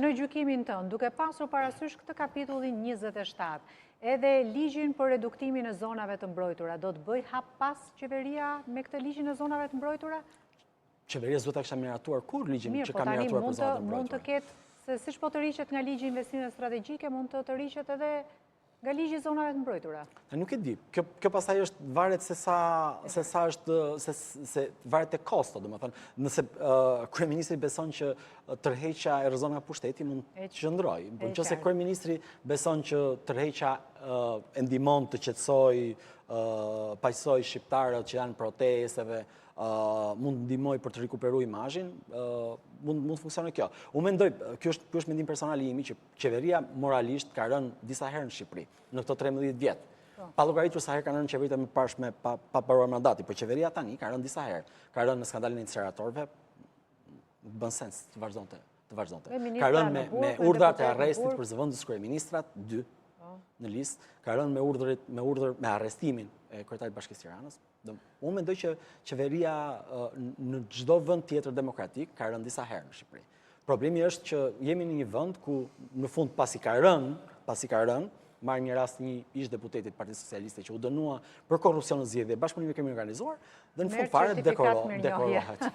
Në gjykimin tënë, duke pasur parasysh këtë kapitullin 27, edhe ligjin për reduktimin e zonave të mbrojtura, do të bëj hap pas qeveria me këtë ligjin e zonave të mbrojtura? Qeveria s'do ta kisha miratuar kur ligjin Mirë, që po ka tani miratuar për zonat e mund të mbrojtura. ketë, se siç po të rriqet nga ligji investime strategjike, mund të rriqet edhe nga ligji i zonave të mbrojtura. Nuk e di. Kjo pastaj është varet se sa është se varet te kosto, domethënë, nëse kryeministri beson që tërheqja e rrezon nga pushteti mund të qëndrojë. Po nëse kryeministri beson që tërheqja e ndihmon të qetësoj, paqësoj shqiptarët që janë protesteve, mund ndihmoj për të rikuperuar imazhin, mund funksionojë kjo. Unë mendoj, ky është mendim personal i imi, që qeveria moralisht ka rënë disa herë në Shqipëri në këto 13 vjet. Pa llogaritur sa herë kanë rënë qeveritë më parë pa paruar mandati, por qeveria tani ka rënë disa herë. Ka rënë në skandalin e incineratorëve, bën sens të vazhdonte. Ka rënë me urdhrat e arrestit për zëvendës kryeministrat 2 në listë, ka rënë me urdhër me arrestimin e kryetarit Bashkisë Tiranës. Unë mendoj që qeveria në çdo vend tjetër demokratik ka rënë disa herë në Shqipëri. Problemi është që jemi në një vend ku në fund pasi ka rënë, marr një rast një ish deputetit Partisë Socialiste që u dënua për korrupsion në zgjedhje bashkëpunimi me krimin organizuar dhe në fund fare dekorohet.